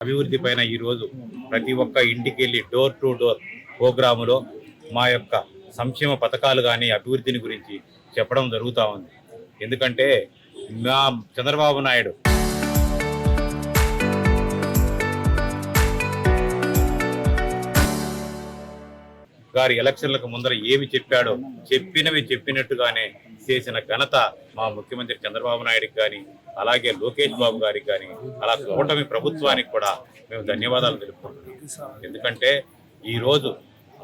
అభివృద్ధి పైన ఈరోజు ప్రతి ఒక్క ఇంటికి వెళ్ళి డోర్ టు డోర్ ప్రోగ్రాములో మా యొక్క సంక్షేమ పథకాలు కానీ అభివృద్ధిని గురించి చెప్పడం జరుగుతూ ఉంది. ఎందుకంటే మా చంద్రబాబు నాయుడు గారి ఎలక్షన్లకు ముందర ఏమి చెప్పాడో చెప్పినవి చెప్పినట్టుగానే చేసిన ఘనత మా ముఖ్యమంత్రి చంద్రబాబు నాయుడుకి కానీ, అలాగే లోకేష్ బాబు గారికి కానీ, అలా కూటమి ప్రభుత్వానికి కూడా మేము ధన్యవాదాలు తెలుపుకుంటున్నాం. ఎందుకంటే ఈరోజు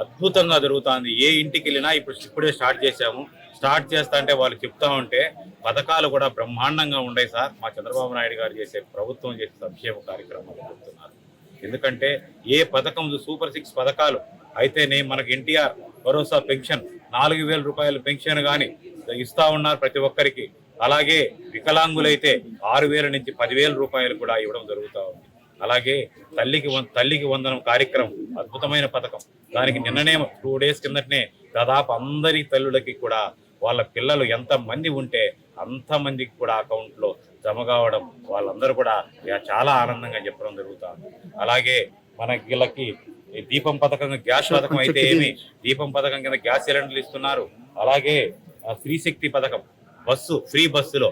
అద్భుతంగా జరుగుతుంది. ఏ ఇంటికి వెళ్ళినా ఇప్పుడే స్టార్ట్ చేశాము. స్టార్ట్ చేస్తా అంటే వాళ్ళు చెప్తా ఉంటే పథకాలు కూడా బ్రహ్మాండంగా ఉన్నాయి సార్. మా చంద్రబాబు నాయుడు గారు చేసే ప్రభుత్వం చేసే సంక్షేమ కార్యక్రమాలు చెప్తున్నారు. ఎందుకంటే ఏ పథకం సూపర్ 6 పథకాలు అయితేనే మనకి ఎన్టీఆర్ భరోసా పెన్షన్ 4,000 రూపాయల పెన్షన్ కానీ ఇస్తా ఉన్నారు ప్రతి ఒక్కరికి. అలాగే వికలాంగులైతే 6,000 నుంచి 10,000 రూపాయలు కూడా ఇవ్వడం జరుగుతూ ఉంది. అలాగే తల్లికి వందనం కార్యక్రమం అద్భుతమైన పథకం. దానికి నిన్ననే 2 డేస్ కిందటనే దాదాపు అందరి తల్లులకి కూడా వాళ్ళ పిల్లలు ఎంత మంది ఉంటే అంతమందికి కూడా అకౌంట్లో జమ కావడం, వాళ్ళందరూ కూడా చాలా ఆనందంగా చెప్పడం జరుగుతుంది. అలాగే మన వీళ్ళకి దీపం పథకం, గ్యాస్ పథకం అయితే ఏమి దీపం పథకం కింద గ్యాస్ సిలిండర్లు ఇస్తున్నారు. అలాగే స్త్రీ శక్తి పథకం ఫ్రీ బస్సులో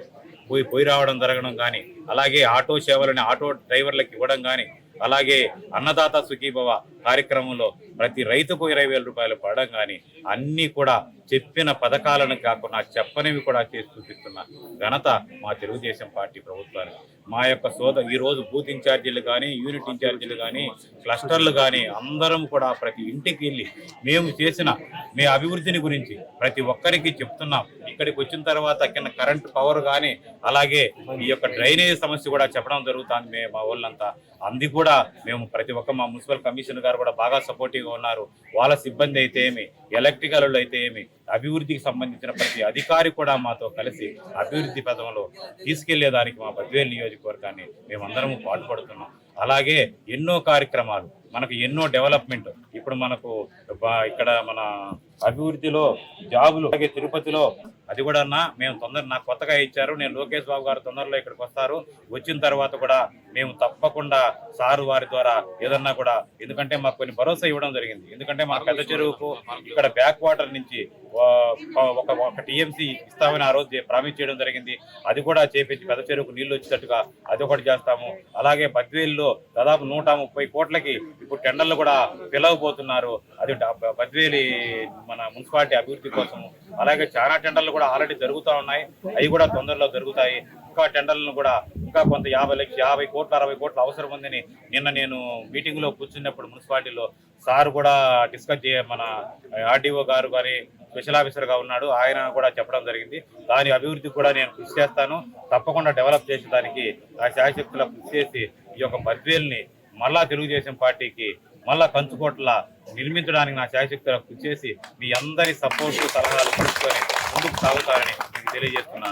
పోయి రావడం జరగడం కానీ, అలాగే ఆటో సేవలని ఆటో డ్రైవర్లకు ఇవ్వడం కానీ, అలాగే అన్నదాత సుఖీభవ కార్యక్రమంలో ప్రతి రైతుకు 20,000 రూపాయలు పడడం కానీ, అన్నీ కూడా చెప్పిన పథకాలను కాకుండా చెప్పనివి కూడా చేసి చూపిస్తున్న ఘనత మా తెలుగుదేశం పార్టీ ప్రభుత్వానికి. మా యొక్క ఈరోజు బూత్ ఇన్ఛార్జీలు కానీ, యూనిట్ ఇన్ఛార్జీలు కానీ, క్లస్టర్లు కానీ అందరం కూడా ప్రతి ఇంటికి వెళ్ళి మేము చేసిన మీ అభివృద్ధిని గురించి ప్రతి ఒక్కరికి చెప్తున్నాం. ఇక్కడికి వచ్చిన తర్వాత కింద కరెంటు పవర్ కానీ, అలాగే ఈ యొక్క డ్రైనేజ్ సమస్య కూడా చెప్పడం జరుగుతుంది. మా వాళ్ళంతా అంది కూడా మేము ప్రతి ఒక్క మా మున్సిపల్ కమిషనర్ గారు కూడా బాగా సపోర్టివ్గా ఉన్నారు. వాళ్ళ సిబ్బంది అయితే ఏమి, ఎలక్ట్రికల్ అయితే ఏమి, అభివృద్ధికి సంబంధించిన ప్రతి అధికారి కూడా మాతో కలిసి అభివృద్ధి పథంలో తీసుకెళ్లేదానికి మా బద్వేలు నియోజకవర్గాన్ని మేమందరము పాటుపడుతున్నాం. అలాగే ఎన్నో కార్యక్రమాలు, మనకు ఎన్నో డెవలప్మెంట్. ఇప్పుడు మనకు ఇక్కడ మన అభివృద్ధిలో జాబులు, అలాగే తిరుపతిలో అది కూడా మేము నాకు కొత్తగా ఇచ్చారు. నేను లోకేష్ బాబు గారు తొందరలో ఇక్కడికి వస్తారు. వచ్చిన తర్వాత కూడా మేము తప్పకుండా సారు వారి ద్వారా ఏదన్నా కూడా, ఎందుకంటే మాకు కొన్ని భరోసా ఇవ్వడం జరిగింది. ఎందుకంటే మా పెద్ద చెరువుకు ఇక్కడ బ్యాక్ వాటర్ నుంచి ఒక టీఎంసీ ఇస్తామని ఆ రోజు ప్రామిస్ చేయడం జరిగింది. అది కూడా చేపించి పెద్ద చెరువుకు నీళ్లు వచ్చేటట్టుగా అది ఒకటి చేస్తాము. అలాగే బద్వేలులో దాదాపు 130 కోట్లకి ఇప్పుడు టెండర్లు కూడా పిలవబోతున్నారు. అది బద్వేలి మన మున్సిపాలిటీ అభివృద్ధి కోసము. అలాగే చాలా టెండర్లు కూడా ఆల్రెడీ జరుగుతూ ఉన్నాయి. అవి కూడా తొందరలో జరుగుతాయి. ఇంకా టెండర్లను కూడా ఇంకా కొంత 50 కోట్లు 60 కోట్లు అవసరం ఉందని నిన్న నేను మీటింగ్లో కూర్చున్నప్పుడు మున్సిపాలిటీలో సార్ కూడా డిస్కస్ మన ఆర్డీఓ గారు కానీ స్పెషల్ ఆఫీసర్గా ఉన్నాడు, ఆయన కూడా చెప్పడం జరిగింది. దాని అభివృద్ధికి కూడా నేను కృషి చేస్తాను. తప్పకుండా డెవలప్ చేసేదానికి ఆ శాయశక్తుల కృషి చేసి ఈ యొక్క బద్వేల్ని మళ్ళా తెలుగుదేశం పార్టీకి మళ్ళా కంచుకోట్ల నిర్మించడానికి నా శాయశక్తుల కృషి చేసి మీ అందరి సపోర్టు సలహాలు తీసుకొని ముందుకు సాగుతారని మీకు తెలియజేస్తున్నాను.